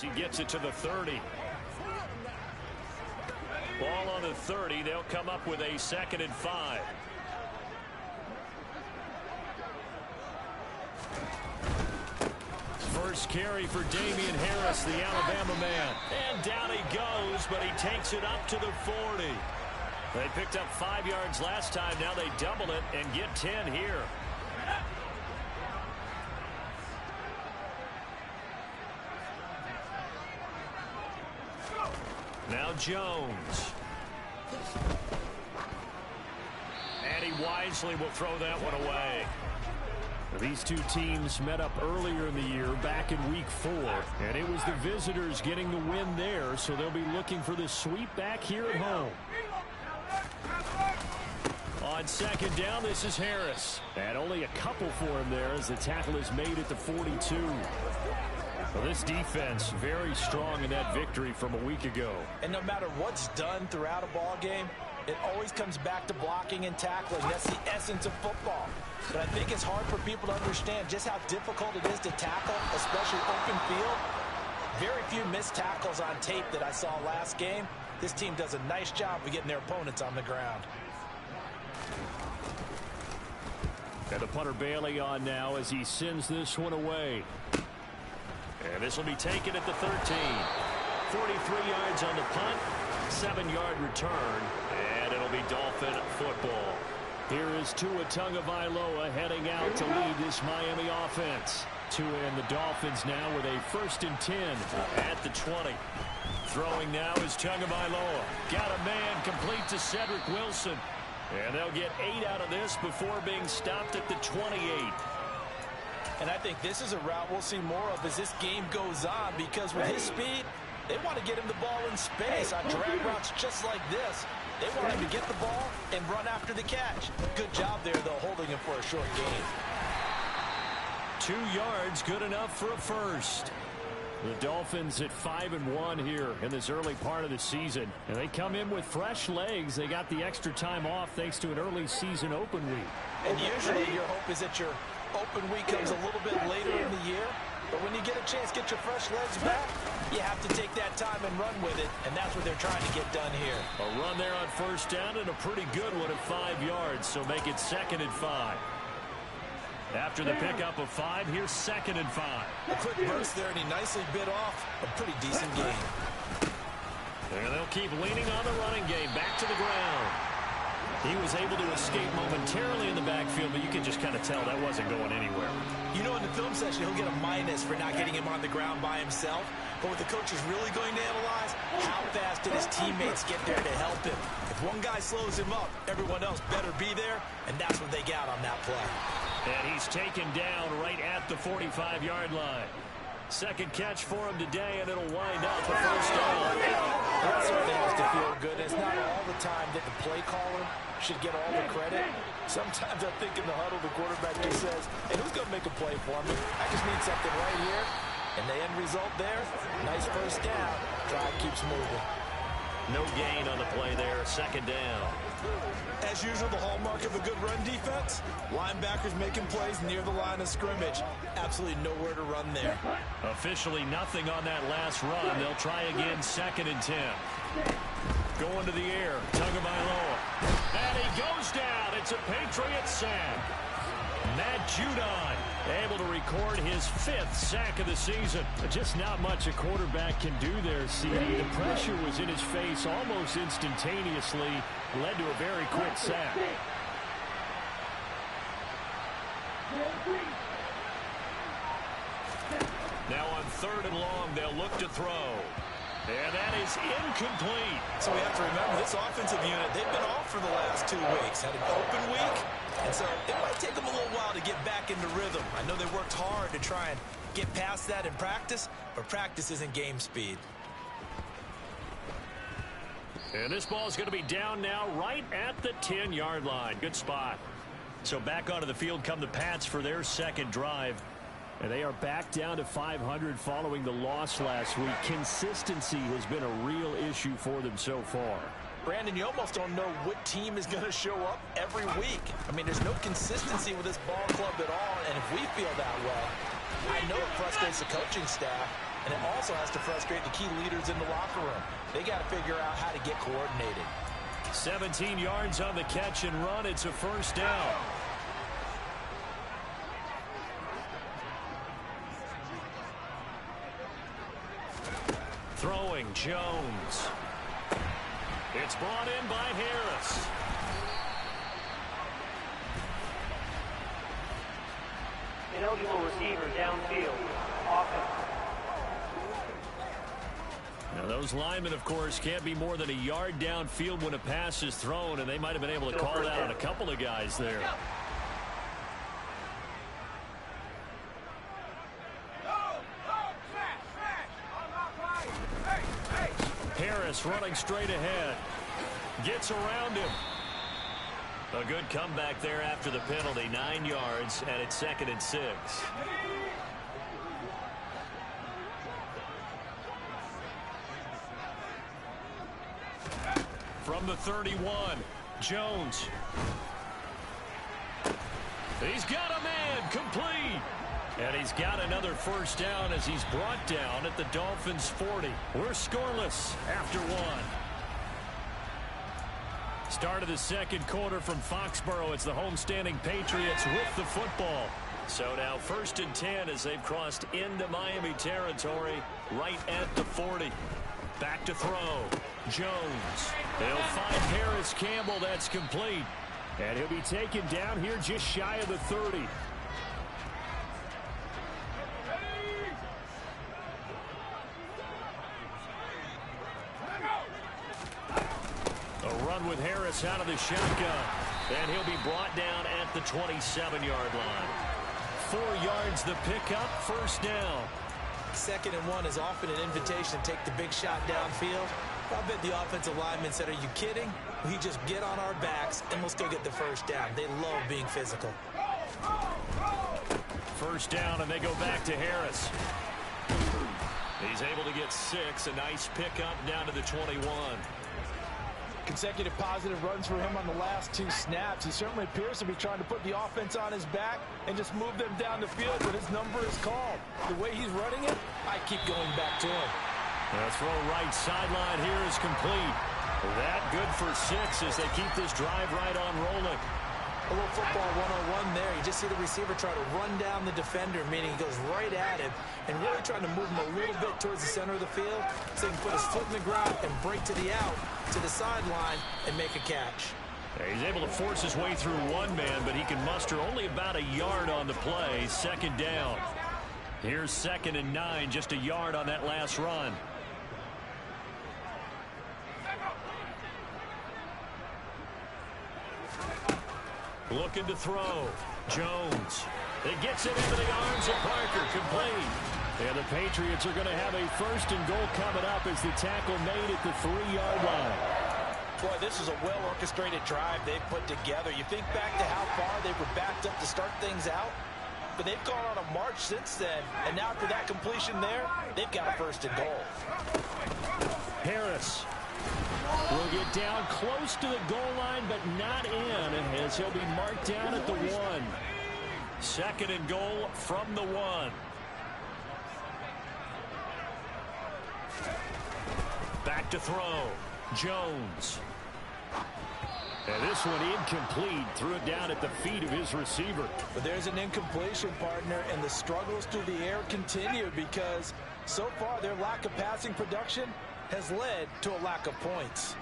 as he gets it to the 30. Ball on the 30. They'll come up with a 2nd and 5. First carry for Damian Harris, the Alabama man. And down he goes, but he takes it up to the 40. They picked up 5 yards last time. Now they double it and get 10 here. Now Jones. And he wisely will throw that one away. These two teams met up earlier in the year, back in week 4, and it was the visitors getting the win there, so they'll be looking for the sweep back here at home. On 2nd down, this is Harris. And only a couple for him there as the tackle is made at the 42. Well, this defense very strong in that victory from a week ago. And no matter what's done throughout a ball game, it always comes back to blocking and tackling. That's the essence of football. But I think it's hard for people to understand just how difficult it is to tackle, especially open field. Very few missed tackles on tape that I saw last game. This team does a nice job of getting their opponents on the ground. And the punter Bailey on now as he sends this one away. And this will be taken at the 13. 43 yards on the punt, 7-yard return, and it'll be Dolphin football. Here is Tua Tagovailoa heading out to lead this Miami offense. Tua and the Dolphins now with a 1st and 10 at the 20. Throwing now is Tagovailoa. Got a man complete to Cedric Wilson. And they'll get 8 out of this before being stopped at the 28. And I think this is a route we'll see more of as this game goes on, because with his speed, they want to get him the ball in space on drag routes just like this. They want him to get the ball and run after the catch. Good job there, though, holding him for a short gain. 2 yards, good enough for a first. The Dolphins at 5-1 here in this early part of the season. And they come in with fresh legs. They got the extra time off thanks to an early season open week. And usually your hope is that your open week comes a little bit later in the year. But when you get a chance to get your fresh legs back, you have to take that time and run with it. And that's what they're trying to get done here. A run there on 1st down and a pretty good one at 5 yards. So make it 2nd and 5. After the pickup of 5, here's 2nd and 5. A quick burst there, and he nicely bit off a pretty decent gain. And they'll keep leaning on the running game. Back to the ground. He was able to escape momentarily in the backfield, but you can just kind of tell that wasn't going anywhere. You know, in the film session, he'll get a minus for not getting him on the ground by himself. But what the coach is really going to analyze, how fast did his teammates get there to help him? If one guy slows him up, everyone else better be there, and that's what they got on that play. And he's taken down right at the 45-yard line. Second catch for him today, and it'll wind up a 1st down. That certainly has to feel good. It's not all the time that the play caller should get all the credit. Sometimes I think in the huddle, the quarterback just says, hey, who's going to make a play for me? I just need something right here. And the end result there, nice 1st down. Drive keeps moving. No gain on the play there, 2nd down. As usual, the hallmark of a good run defense, linebackers making plays near the line of scrimmage. Absolutely nowhere to run there. Officially nothing on that last run. They'll try again, 2nd and 10. Going to the air, Tagovailoa. And he goes down. It's a Patriot sack. Matt Judon able to record his 5th sack of the season. Just not much a quarterback can do there, CD. The pressure was in his face almost instantaneously. Led to a very quick sack. Now on 3rd and long, they'll look to throw. And that is incomplete. So we have to remember, this offensive unit, they've been off for the last 2 weeks. Had an open week, and so it might take them a little while to get back into rhythm. I know they worked hard to try and get past that in practice, but practice isn't game speed. And this ball is going to be down now right at the 10-yard line. Good spot. So back onto the field come the Pats for their 2nd drive. And they are back down to 500 following the loss last week. Consistency has been a real issue for them so far. Brandon, you almost don't know what team is going to show up every week. I mean, there's no consistency with this ball club at all, and if we feel that way, I know it frustrates the coaching staff, And it also has to frustrate the key leaders in the locker room. They got to figure out how to get coordinated. 17 yards on the catch and run. It's a first down. Throwing Jones. It's brought in by Harris. Ineligible receiver downfield. Offense. Now those linemen, of course, can't be more than a yard downfield when a pass is thrown, and they might have been able to call that on a couple of guys there. Harris running straight ahead. Gets around him. A good comeback there after the penalty. 9 yards, and it's 2nd and 6. From the 31, Jones. He's got a man, complete. And he's got another first down as he's brought down at the Dolphins' 40. We're scoreless after one. Start of the second quarter from Foxborough. It's the homestanding Patriots with the football. So now 1st and 10 as they've crossed into Miami territory right at the 40. Back to throw. Jones. They'll find Harris Campbell. That's complete. And he'll be taken down here just shy of the 30. A run with Harris out of the shotgun. And he'll be brought down at the 27-yard line. 4 yards the pickup, first down. 2nd and 1 is often an invitation to take the big shot downfield. I bet the offensive lineman said, are you kidding? We just get on our backs and let's go get the first down. They love being physical. First down, and they go back to Harris. He's able to get 6. A nice pickup down to the 21. Consecutive positive runs for him on the last 2 snaps. He certainly appears to be trying to put the offense on his back and just move them down the field, but his number is called. The way he's running it, I keep going back to him. The throw right sideline here is complete. That good for 6 as they keep this drive right on rolling. A little football 101 there. You just see the receiver try to run down the defender, meaning he goes right at him and really trying to move him a little bit towards the center of the field so he can put his foot in the ground and break to the out, to the sideline, and make a catch. He's able to force his way through one man, but he can muster only about a yard on the play. 2nd down. Here's 2nd and 9, just a yard on that last run. Looking to throw. Jones. It gets it into the arms of Parker. Complete. And the Patriots are going to have a 1st and goal coming up as the tackle made at the 3-yard line. Boy, this is a well-orchestrated drive they've put together. You think back to how far they were backed up to start things out, but they've gone on a march since then. And now after that completion there, they've got a 1st and goal. Harris will get down close to the goal line, but not in, as he'll be marked down at the 1. 2nd and goal from the 1. Back to throw. Jones. And this one incomplete. Threw it down at the feet of his receiver. But there's an incompletion, partner, and the struggles through the air continue because so far their lack of passing production has led to a lack of points.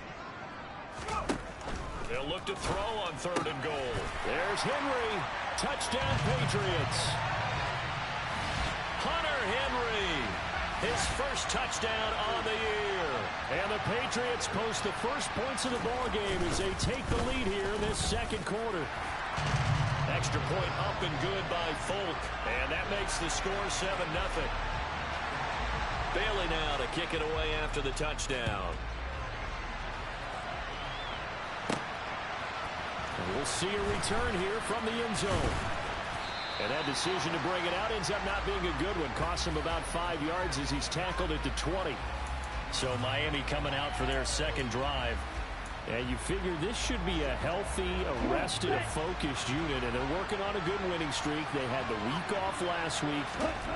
They'll look to throw on 3rd and goal. There's Henry. Touchdown, Patriots. Hunter Henry. His first touchdown on the year. And the Patriots post the first points of the ball game as they take the lead here in this 2nd quarter. Extra point up and good by Folk. And that makes the score 7-0. Bailey now to kick it away after the touchdown. And we'll see a return here from the end zone. And that decision to bring it out ends up not being a good one. Costs him about 5 yards as he's tackled at the 20. So Miami coming out for their 2nd drive. And you figure this should be a healthy, arrested, focused unit, and they're working on a good winning streak. They had the week off last week.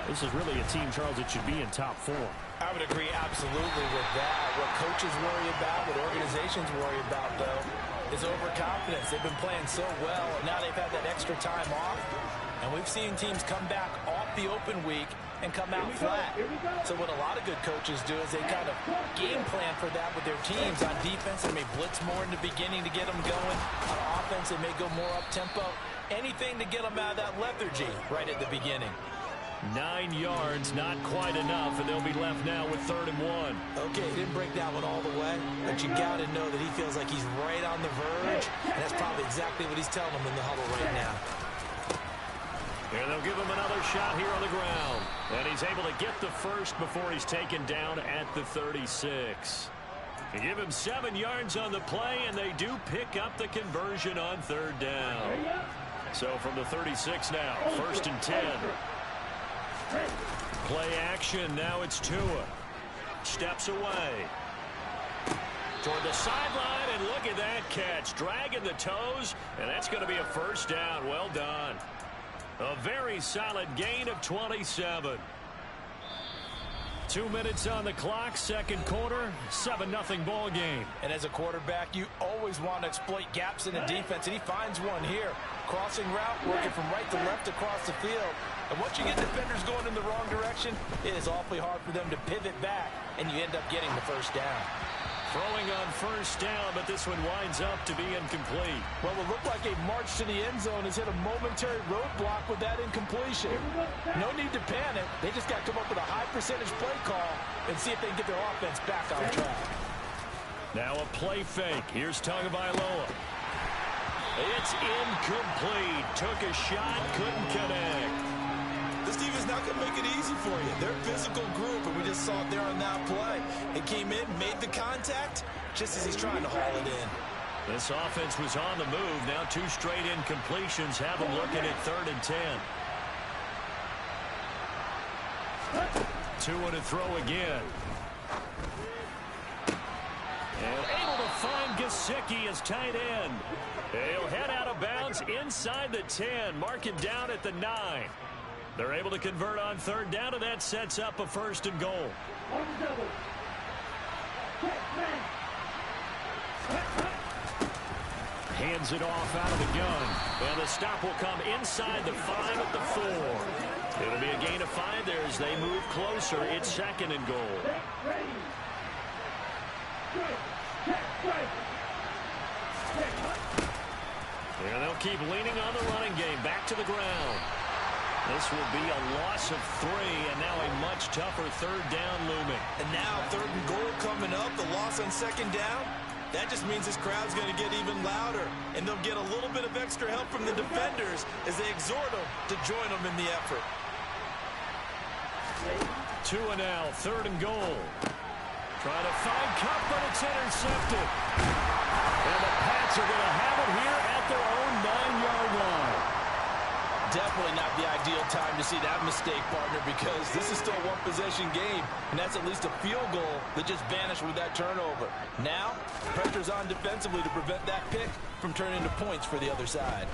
This is really a team, Charles, that should be in top form. I would agree absolutely with that. What coaches worry about, what organizations worry about, though, is overconfidence. They've been playing so well, and now they've had that extra time off. And we've seen teams come back off the open week and come out flat. So what a lot of good coaches do is they kind of game plan for that with their teams. On defense, they may blitz more in the beginning to get them going. On offense, they may go more up-tempo. Anything to get them out of that lethargy right at the beginning. 9 yards, not quite enough, and they'll be left now with 3rd and 1. Okay, he didn't break that one all the way, but you got to know that he feels like he's right on the verge, and that's probably exactly what he's telling them in the huddle right now. And they'll give him another shot here on the ground. And he's able to get the first before he's taken down at the 36. They give him 7 yards on the play, and they do pick up the conversion on 3rd down. So from the 36 now, 1st and 10. Play action, now it's Tua. Steps away. Toward the sideline, and look at that catch. Dragging the toes, and that's going to be a 1st down. Well done. A very solid gain of 27. 2 minutes on the clock, 2nd quarter, 7-0 ball game. And as a quarterback, you always want to exploit gaps in the defense, and he finds one here. Crossing route, working from right to left across the field. And once you get defenders going in the wrong direction, it is awfully hard for them to pivot back, and you end up getting the 1st down. Throwing on 1st down, but this one winds up to be incomplete. Well, it looked like a march to the end zone has hit a momentary roadblock with that incompletion. No need to panic. They just got to come up with a high percentage play call and see if they can get their offense back on track. Now a play fake. Here's Tagovailoa. It's incomplete. Took a shot, couldn't connect. This team is not going to make it easy for you. They're a physical group, and we just saw it there on that play. It came in, made the contact, just as he's trying to haul it in. This offense was on the move. Now 2 straight incompletions have them looking at 3rd and 10. Tua to throw again. And able to find Gesicki as tight end. He'll head out of bounds inside the 10. Mark it down at the 9. They're able to convert on 3rd down, and that sets up a 1st and goal. Hands it off out of the gun. And the stop will come inside the 5 at the 4. It'll be a gain of 5 there as they move closer. It's 2nd and goal. And they'll keep leaning on the running game. Back to the ground. This will be a loss of 3, and now a much tougher 3rd down looming. And now 3rd and goal coming up, the loss on 2nd down. That just means this crowd's going to get even louder, and they'll get a little bit of extra help from the defenders as they exhort them to join them in the effort. Tua now, 3rd and goal. Trying to find Cup, but it's intercepted. And the Pats are going to have it here at their own 9-yard line. Definitely not the ideal time to see that mistake, partner, because this is still a one-possession game, and that's at least a field goal that just vanished with that turnover. Now, pressure's on defensively to prevent that pick from turning into points for the other side.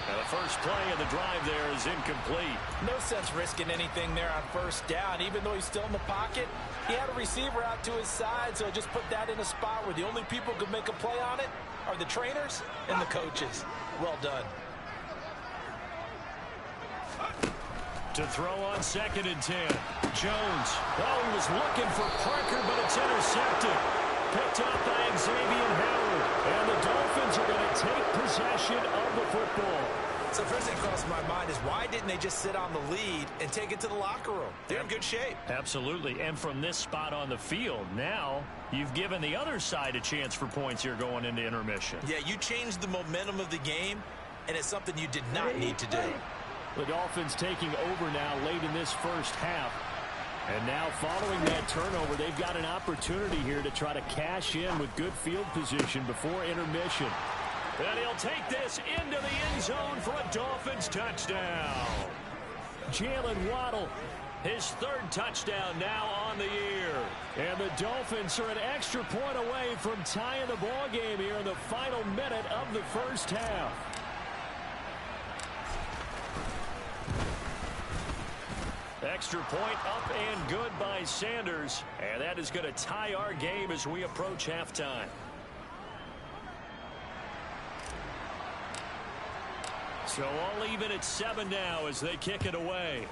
Now the first play of the drive there is incomplete. No sense risking anything there on 1st down. Even though he's still in the pocket, he had a receiver out to his side, so just put that in a spot where the only people who could make a play on it are the trainers and the coaches. Well done. To throw on 2nd and 10. Jones. Oh, he was looking for Parker, but it's intercepted. Picked up by Xavier Howard. And the Dolphins are going to take possession of the football. So first thing crossed my mind is why didn't they just sit on the lead and take it to the locker room? They're in good shape. Absolutely. And from this spot on the field, now you've given the other side a chance for points here going into intermission. Yeah, you changed the momentum of the game, and it's something you did not need to do. The Dolphins taking over now late in this first half. And now following that turnover, they've got an opportunity here to try to cash in with good field position before intermission. And he'll take this into the end zone for a Dolphins touchdown. Jalen Waddle His third touchdown now on the year. And the Dolphins are an extra point away from tying the ball game here in the final minute of the first half. Extra point up and good by Sanders. And that is going to tie our game as we approach halftime. So all even at 7 now as they kick it away.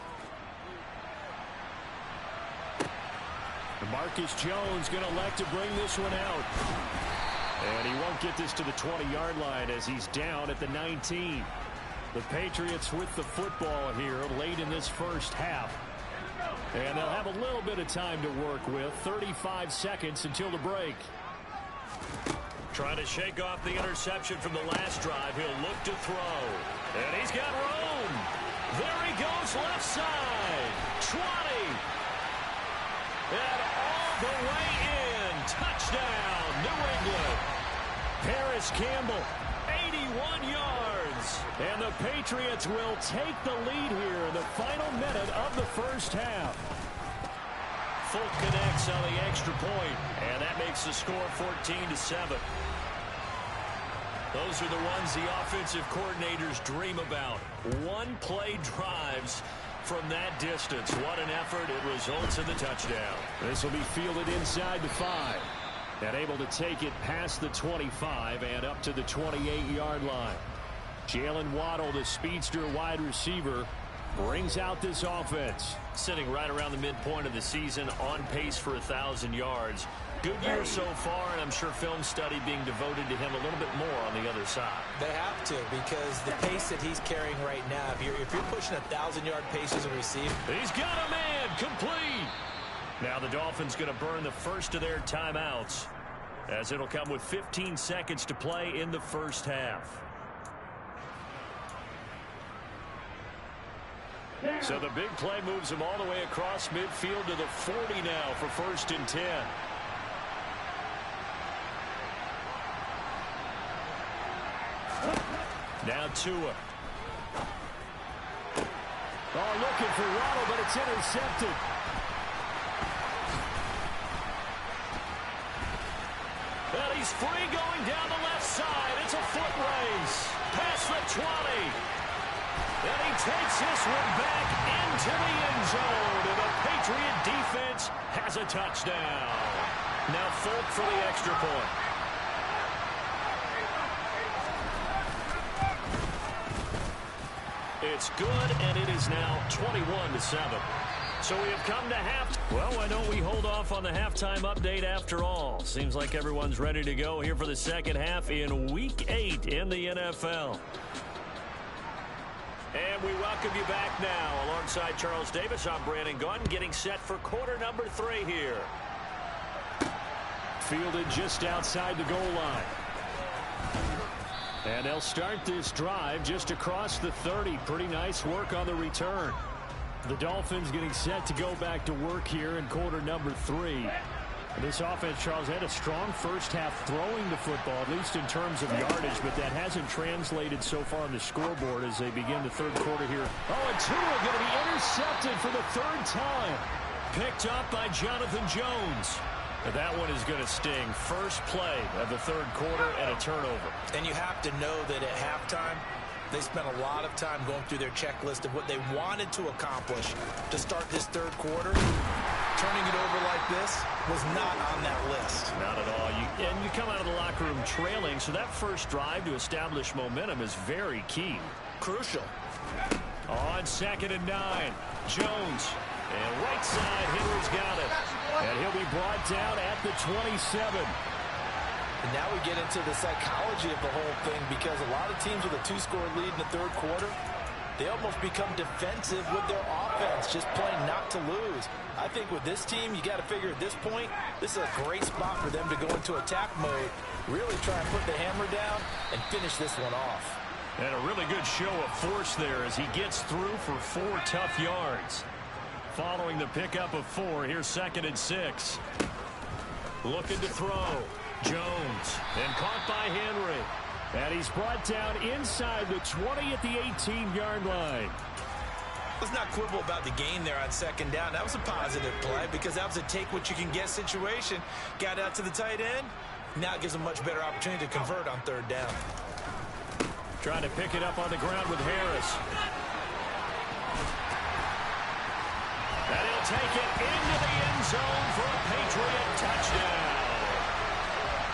Marcus Jones going to elect to bring this one out. And he won't get this to the 20-yard line as he's down at the 19. The Patriots with the football here late in this first half. And they'll have a little bit of time to work with. 35 seconds until the break. Trying to shake off the interception from the last drive. He'll look to throw. And he's got room. There he goes left side. 20. And all the way in. Touchdown, New England. Paris Campbell, 81 yards. And the Patriots will take the lead here in the final minute of the first half. Folk connects on the extra point, and that makes the score 14-7. Those are the ones the offensive coordinators dream about. One-play drives from that distance. What an effort. It results in the touchdown. This will be fielded inside the 5. And able to take it past the 25 and up to the 28-yard line. Jalen Waddle, the speedster wide receiver, brings out this offense. Sitting right around the midpoint of the season, on pace for 1,000 yards. Good year so far, and I'm sure film study being devoted to him a little bit more on the other side. They have to, because the pace that he's carrying right now, if you're pushing 1,000-yard paces and receive. He's got a man, complete. Now the Dolphins going to burn the first of their timeouts, as it'll come with 15 seconds to play in the first half. So the big play moves him all the way across midfield to the 40 now for 1st and 10. Now Tua. Oh, looking for Waddle, but it's intercepted. And he's free going down the left side. It's a foot race. Past the 20. And he takes this one back into the end zone. And the Patriot defense has a touchdown. Now Folk for the extra point. It's good, and it is now 21-7. So we have come to half. Well, why don't we hold off on the halftime update after all? Seems like everyone's ready to go here for the second half in Week 8 in the NFL. And we welcome you back now. Alongside Charles Davis, I'm Brandon Gunn, getting set for quarter number 3 here. Fielded just outside the goal line. And they'll start this drive just across the 30. Pretty nice work on the return. The Dolphins getting set to go back to work here in quarter number 3. This offense, Charles, had a strong first half throwing the football, at least in terms of yardage, but that hasn't translated so far on the scoreboard as they begin the third quarter here. Oh, and Tua going to be intercepted for the 3rd time. Picked up by Jonathan Jones. That one is going to sting. First play of the 3rd quarter and a turnover. And you have to know that at halftime, they spent a lot of time going through their checklist of what they wanted to accomplish to start this 3rd quarter. Turning it over like this was not on that list. Not at all. And you come out of the locker room trailing, so that first drive to establish momentum is very key. Crucial. On 2nd and 9, Jones. And right side, Henry's got it. And he'll be brought down at the 27. And now we get into the psychology of the whole thing, because a lot of teams with a 2-score lead in the 3rd quarter, they almost become defensive with their offense, just playing not to lose. I think with this team, you got to figure at this point, this is a great spot for them to go into attack mode, really try and put the hammer down and finish this one off. And a really good show of force there as he gets through for 4 tough yards. Following the pickup of 4, here's 2nd and 6. Looking to throw. Jones. And caught by Henry. And he's brought down inside the 20 at the 18-yard line. Let's not quibble about the gain there on second down. That was a positive play because that was a take-what-you-can-get situation. Got out to the tight end. Now it gives them a much better opportunity to convert on third down. Trying to pick it up on the ground with Harris. And he'll take it into the end zone for a Patriot touchdown.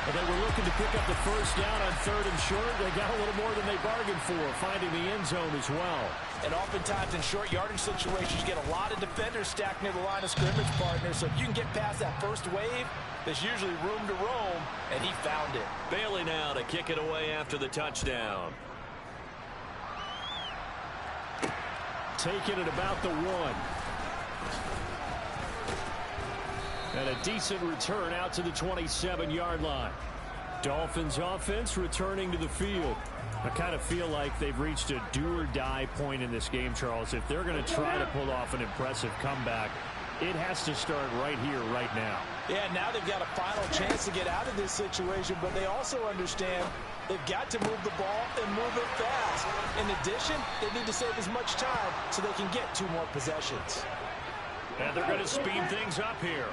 Well, they were looking to pick up the first down on third and short. They got a little more than they bargained for, finding the end zone as well. And oftentimes in short yardage situations, you get a lot of defenders stacked near the line of scrimmage, partners. So if you can get past that first wave, there's usually room to roam, and he found it. Bailey now to kick it away after the touchdown. Taking it about the 1. And a decent return out to the 27-yard line. Dolphins offense returning to the field. I kind of feel like they've reached a do-or-die point in this game, Charles. If they're going to try to pull off an impressive comeback, it has to start right here, right now. Yeah, now they've got a final chance to get out of this situation, but they also understand they've got to move the ball and move it fast. In addition, they need to save as much time so they can get 2 more possessions. And they're going to speed things up here.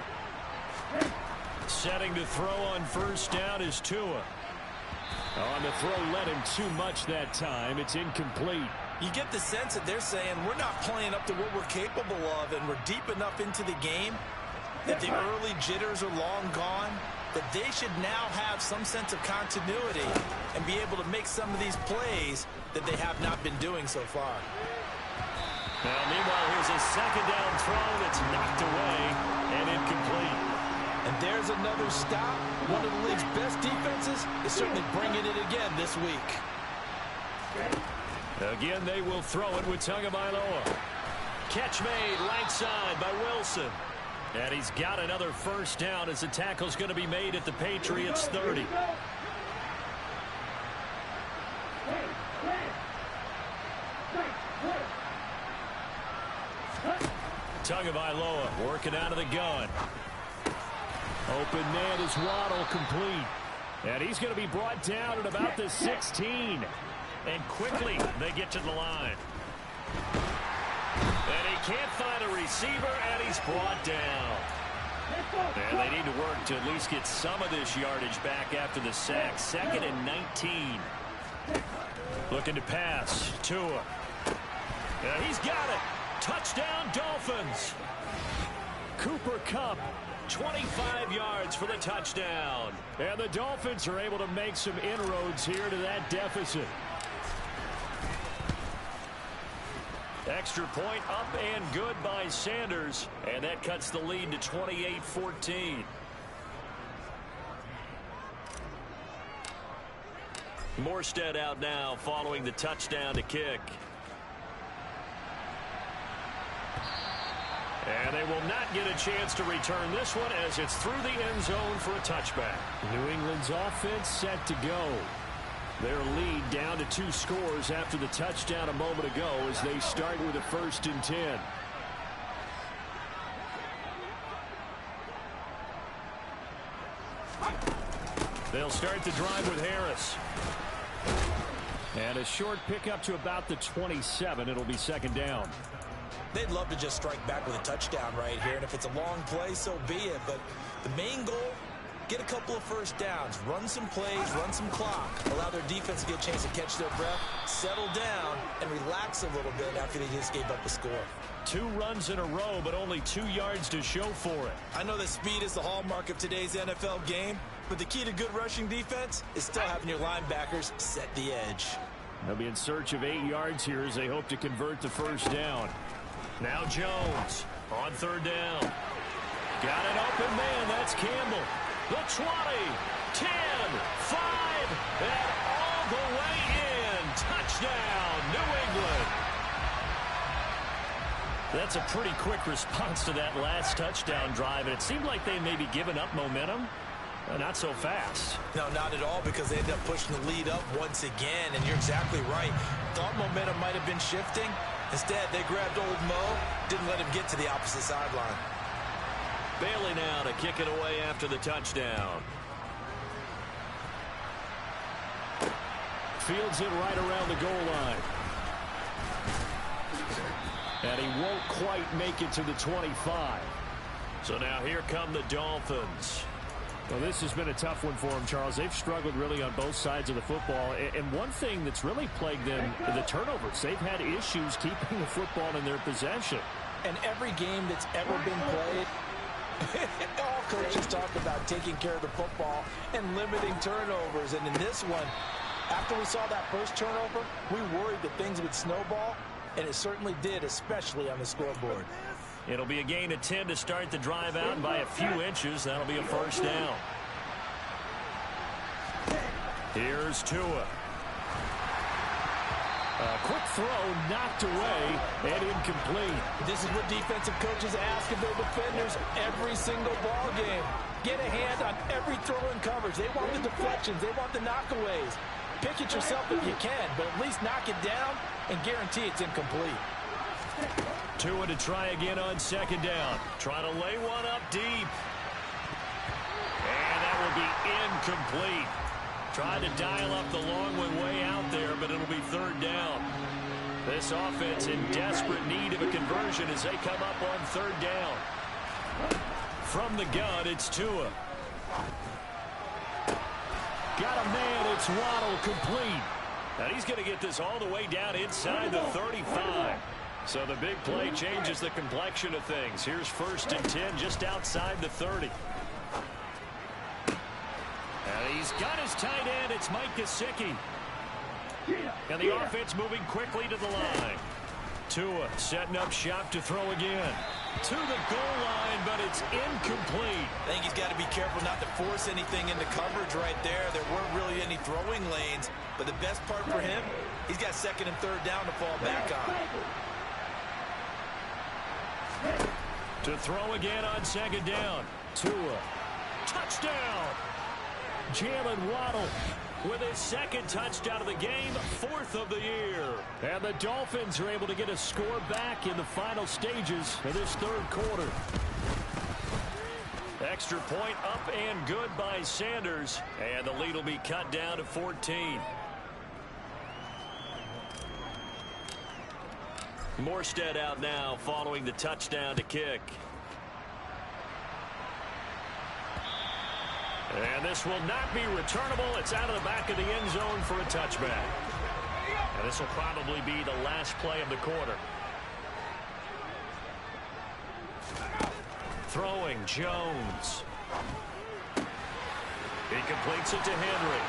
Setting to throw on first down is Tua. On the throw, led him too much that time. It's incomplete. You get the sense that they're saying we're not playing up to what we're capable of, and we're deep enough into the game that the early jitters are long gone, that they should now have some sense of continuity and be able to make some of these plays that they have not been doing so far. Now, meanwhile, here's a second down throw that's knocked away and incomplete. And there's another stop. One of the league's best defenses is certainly bringing it again this week. Again, they will throw it with Tagovailoa. Catch made right side by Wilson. And he's got another first down as the tackle's going to be made at the Patriots 30. Tagovailoa working out of the gun. Open man is Waddle, complete. And he's going to be brought down at about the 16. And quickly they get to the line. And he can't find a receiver, and he's brought down. And they need to work to at least get some of this yardage back after the sack. 2nd and 19. Looking to pass. Tua. And he's got it. Touchdown, Dolphins. Cooper Kupp, 25 yards for the touchdown. And the Dolphins are able to make some inroads here to that deficit. Extra point up and good by Sanders. And that cuts the lead to 28-14. Morstead out now following the touchdown to kick. And they will not get a chance to return this one as it's through the end zone for a touchback. New England's offense set to go. Their lead down to 2 scores after the touchdown a moment ago as they start with a 1st and 10. They'll start the drive with Harris. And a short pickup to about the 27. It'll be 2nd down. They'd love to just strike back with a touchdown right here, and if it's a long play, so be it. But the main goal, get a couple of first downs, run some plays, run some clock, allow their defense to get a chance to catch their breath, settle down, and relax a little bit after they just gave up a score. 2 runs in a row, but only 2 yards to show for it. I know that speed is the hallmark of today's NFL game, but the key to good rushing defense is still having your linebackers set the edge. They'll be in search of 8 yards here as they hope to convert the first down. Now Jones on 3rd down. Got an open man. That's Campbell. The 20, 10, 5, and all the way in. Touchdown, New England. That's a pretty quick response to that last touchdown drive, and it seemed like they may be giving up momentum. Not so fast. No, not at all, because they ended up pushing the lead up once again, and you're exactly right. Thought momentum might have been shifting. Instead, they grabbed old Mo, didn't let him get to the opposite sideline. Bailey now to kick it away after the touchdown. Fields it right around the goal line. And he won't quite make it to the 25. So now here come the Dolphins. Well, this has been a tough one for them, Charles. They've struggled really on both sides of the football. And one thing that's really plagued them, the turnovers. They've had issues keeping the football in their possession. And every game that's ever been played, all coaches talk about taking care of the football and limiting turnovers. And in this one, after we saw that first turnover, we worried that things would snowball, and it certainly did, especially on the scoreboard. It'll be a gain of 10 to start the drive out, and by a few inches, that'll be a first down. Here's Tua. A quick throw knocked away and incomplete. This is what defensive coaches ask of their defenders every single ball game. Get a hand on every throw in coverage. They want the deflections. They want the knockaways. Pick it yourself if you can, but at least knock it down and guarantee it's incomplete. Tua to try again on second down. Trying to lay one up deep. And that will be incomplete. Tried to dial up the long one way out there, but it'll be third down. This offense in desperate need of a conversion as they come up on third down. From the gun, it's Tua. Got a man, it's Waddle, complete. And he's going to get this all the way down inside the 35. So the big play changes the complexion of things. Here's 1st and 10 just outside the 30. And he's got his tight end. It's Mike Gesicki. And the offense moving quickly to the line. Tua setting up shop to throw again. To the goal line, but it's incomplete. I think he's got to be careful not to force anything into coverage right there. There weren't really any throwing lanes. But the best part for him, he's got 2nd and 3rd down to fall back on. To throw again on 2nd down. Tua. Touchdown. Jalen Waddle with his 2nd touchdown of the game, 4th of the year. And the Dolphins are able to get a score back in the final stages of this 3rd quarter. Extra point up and good by Sanders. And the lead will be cut down to 14. Morstead out now following the touchdown to kick. And this will not be returnable. It's out of the back of the end zone for a touchback. And this will probably be the last play of the quarter. Throwing Jones. He completes it to Henry.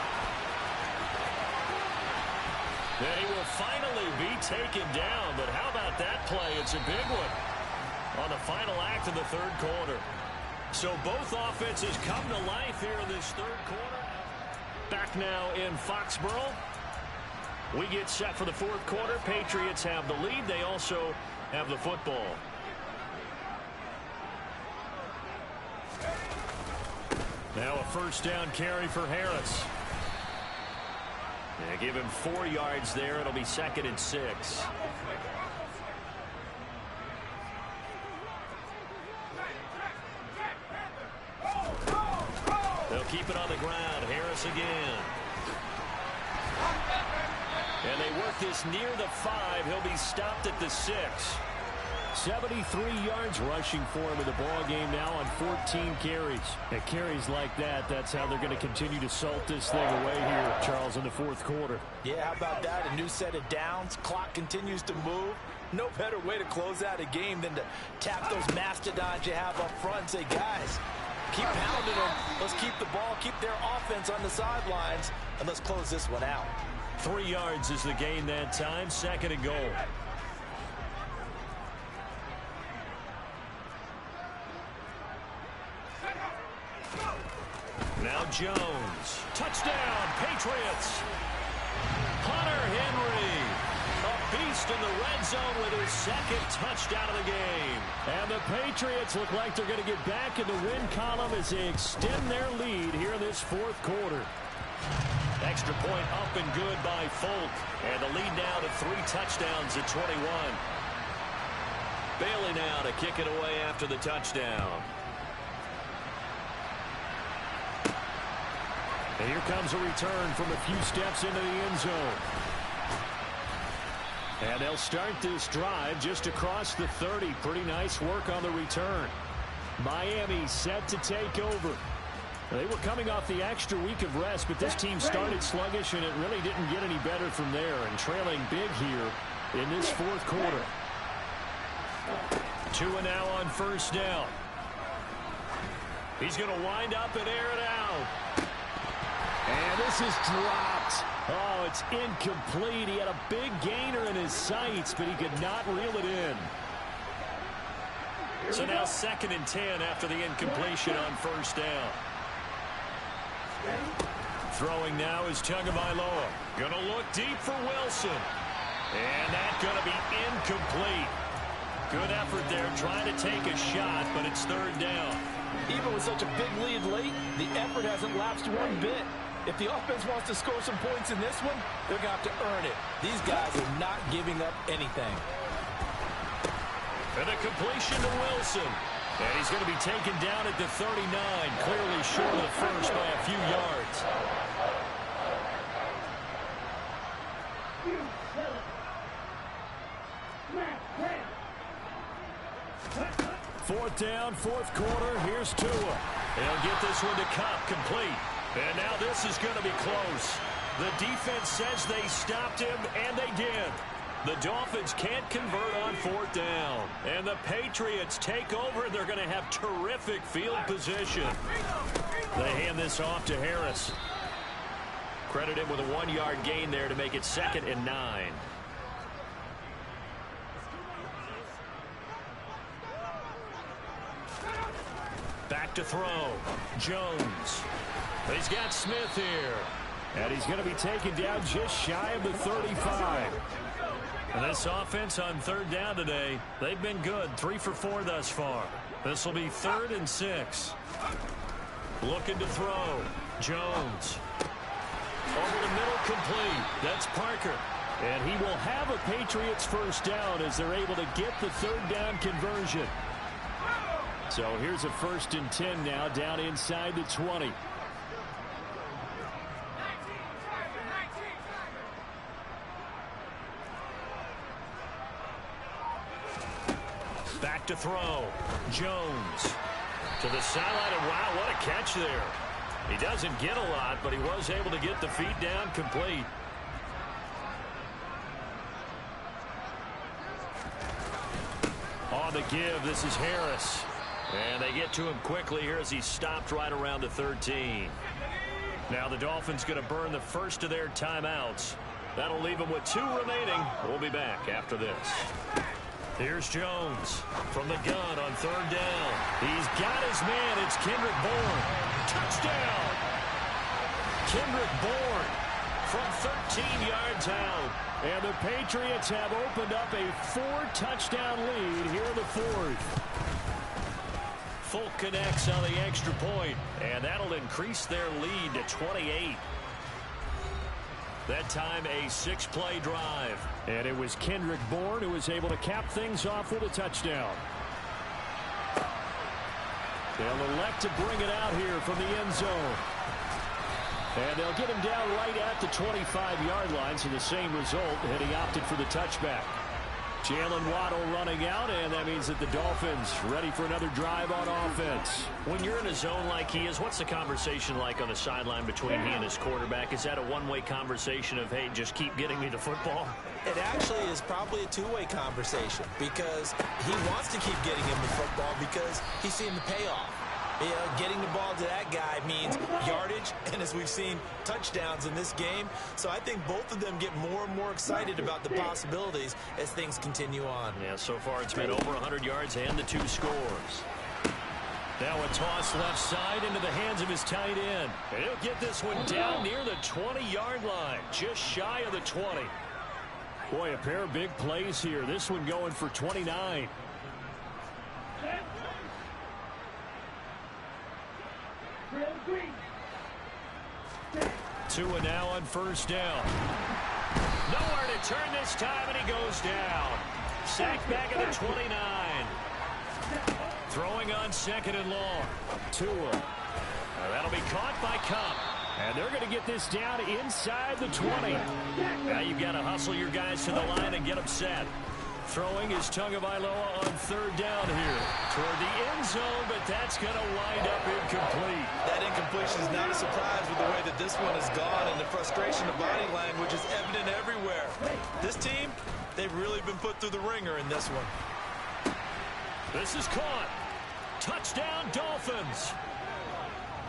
And he will finally be taken down. But how about that play? It's a big one on the final act of the 3rd quarter. So both offenses come to life here in this 3rd quarter. Back now in Foxborough. We get set for the 4th quarter. Patriots have the lead. They also have the football. Now a 1st down carry for Harris. They give him 4 yards there. It'll be 2nd and 6. They'll keep it on the ground. Harris again. And they work this near the 5. He'll be stopped at the 6. 73 yards rushing for him in the ball game now on 14 carries. And carries like that, that's how they're going to continue to salt this thing away here, Charles, in the 4th quarter. Yeah, how about that? A new set of downs. Clock continues to move. No better way to close out a game than to tap those mastodons you have up front and say, guys, keep pounding them. Let's keep the ball, keep their offense on the sidelines, and let's close this one out. 3 yards is the gain that time. 2nd and goal. Now Jones. Touchdown, Patriots. Hunter Henry. A beast in the red zone with his 2nd touchdown of the game. And the Patriots look like they're going to get back in the win column as they extend their lead here in this 4th quarter. Extra point up and good by Folk. And the lead now to 3 touchdowns at 21. Bailey now to kick it away after the touchdown. And here comes a return from a few steps into the end zone. And they'll start this drive just across the 30. Pretty nice work on the return. Miami set to take over. They were coming off the extra week of rest, but this team started sluggish, and it really didn't get any better from there, and trailing big here in this fourth quarter. 2 now on first down. He's going to wind up and air it out. And this is dropped. Oh, it's incomplete. He had a big gainer in his sights, but he could not reel it in. So now 2nd and 10 after the incompletion on first down. Throwing now is Tagovailoa. Going to look deep for Wilson. And that's going to be incomplete. Good effort there trying to take a shot, but it's 3rd down. Even with such a big lead late, the effort hasn't lapsed one bit. If the offense wants to score some points in this one, they're going to have to earn it. These guys are not giving up anything. And a completion to Wilson. And he's going to be taken down at the 39, clearly short of the first by a few yards. Fourth down, fourth quarter. Here's Tua. They'll get this one to Cup, complete. And now this is going to be close. The defense says they stopped him, and they did. The Dolphins can't convert on 4th down. And the Patriots take over. They're going to have terrific field position. They hand this off to Harris. Credit him with a 1-yard gain there to make it 2nd and 9. Back to throw. Jones. He's got Smith here. And he's going to be taken down just shy of the 35. And this offense on 3rd down today, they've been good. 3 for 4 thus far. This will be 3rd and 6. Looking to throw. Jones. Over the middle, complete. That's Parker. And he will have a Patriots first down as they're able to get the 3rd down conversion. So here's a 1st and 10 now down inside the 20. Back to throw. Jones to the sideline, and wow, what a catch there. He doesn't get a lot, but he was able to get the feet down complete. On the give, this is Harris. And they get to him quickly here as he's stopped right around the 13. Now the Dolphins going to burn the first of their timeouts. That'll leave them with 2 remaining. We'll be back after this. Here's Jones from the gun on 3rd down. He's got his man. It's Kendrick Bourne. Touchdown! Kendrick Bourne from 13 yards out. And the Patriots have opened up a 4-touchdown lead here in the 4th. Folk connects on the extra point, and that'll increase their lead to 28. That time a 6-play drive. And it was Kendrick Bourne who was able to cap things off with a touchdown. They'll elect to bring it out here from the end zone. And they'll get him down right at the 25-yard line, so the same result, and he opted for the touchback. Jalen Waddle running out, and that means that the Dolphins ready for another drive on offense. When you're in a zone like he is, what's the conversation like on the sideline between he and his quarterback? Is that a one-way conversation of, hey, just keep getting me the football? It actually is probably a 2-way conversation because he wants to keep getting him the football because he's seeing the payoff. You know, getting the ball to that guy means yardage, and as we've seen, touchdowns in this game. So I think both of them get more and more excited about the possibilities as things continue on. Yeah, so far it's been over 100 yards and the 2 scores. Now a toss left side into the hands of his tight end. And he'll get this one down near the 20-yard line, just shy of the 20. Boy, a pair of big plays here. This one going for 29. Tua now on first down. Nowhere to turn this time, and he goes down. Sacked back at the 29. Throwing on 2nd and long. Tua. That'll be caught by Cup. And they're going to get this down inside the 20. Now you've got to hustle your guys to the line and get them set. Throwing is Tagovailoa on third down here. Toward the end zone, but that's going to wind up incomplete. That incompletion is not a surprise with the way that this one has gone, and the frustration of body language is evident everywhere. This team, they've really been put through the ringer in this one. This is caught. Touchdown, Dolphins.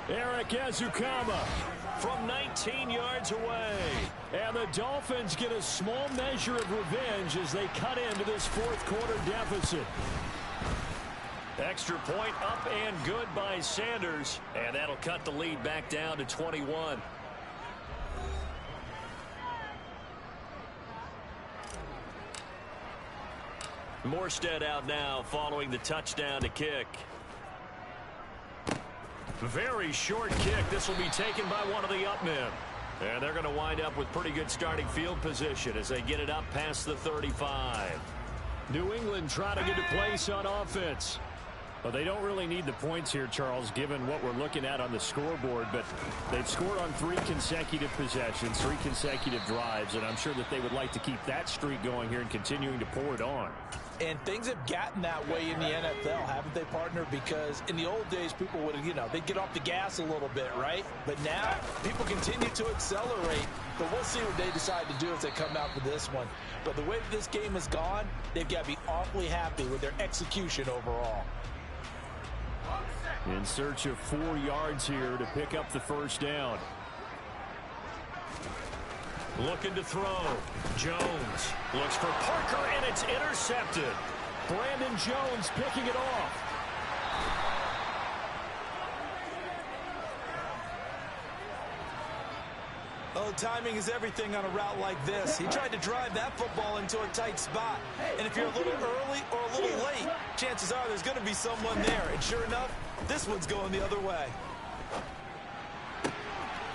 Eric Ezukama from 19 yards away. And the Dolphins get a small measure of revenge as they cut into this fourth quarter deficit. Extra point up and good by Sanders. And that'll cut the lead back down to 21. Morstead out now following the touchdown to kick. Very short kick. This will be taken by one of the up men. And they're going to wind up with pretty good starting field position as they get it up past the 35. New England trying to get a place on offense. Well, they don't really need the points here, Charles, given what we're looking at on the scoreboard. But they've scored on 3 consecutive possessions, 3 consecutive drives, and I'm sure that they would like to keep that streak going here and continuing to pour it on. And things have gotten that way in the NFL, haven't they, partner? Because in the old days, people would, they'd get off the gas a little bit, right? But now, people continue to accelerate. But we'll see what they decide to do as they come out for this one. But the way that this game has gone, they've got to be awfully happy with their execution overall. In search of 4 yards here to pick up the first down. Looking to throw. Jones looks for Parker, and it's intercepted. Brandon Jones picking it off. Oh, timing is everything on a route like this. He tried to drive that football into a tight spot. And if you're a little early or a little late, chances are there's going to be someone there. And sure enough, this one's going the other way.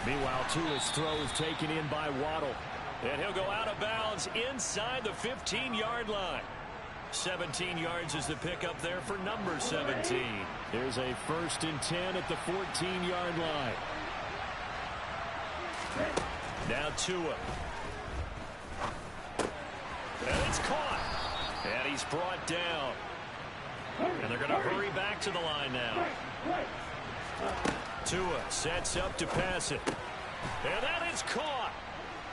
Meanwhile, Tua's throw is taken in by Waddle. And he'll go out of bounds inside the 15-yard line. 17 yards is the pickup there for number 17. There's a 1st and 10 at the 14-yard line. Now Tua. And it's caught. And he's brought down. And they're going to hurry back to the line now. Tua sets up to pass it. And that is caught.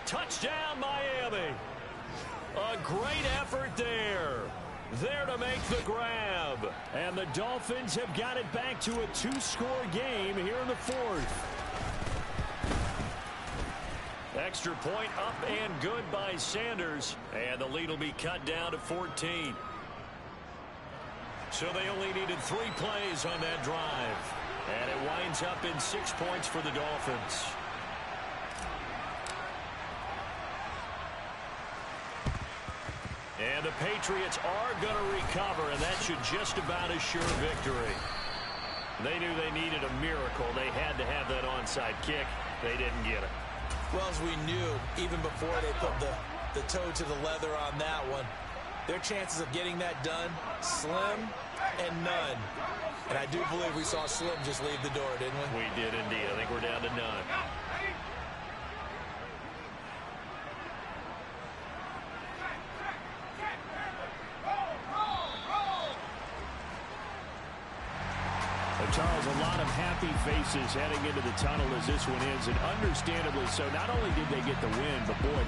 Touchdown, Miami. A great effort there. There to make the grab. And the Dolphins have got it back to a 2-score game here in the 4th. Extra point up and good by Sanders. And the lead will be cut down to 14. So they only needed 3 plays on that drive. And it winds up in 6 points for the Dolphins. And the Patriots are going to recover, and that should just about assure victory. They knew they needed a miracle. They had to have that onside kick. They didn't get it. Well, as we knew, even before they put the toe to the leather on that one, their chances of getting that done, slim and none. And I do believe we saw Slim just leave the door, didn't we? We did indeed. I think we're down to none. Charles, a lot of happy faces heading into the tunnel as this one ends, and understandably so. Not only did they get the win, but boy,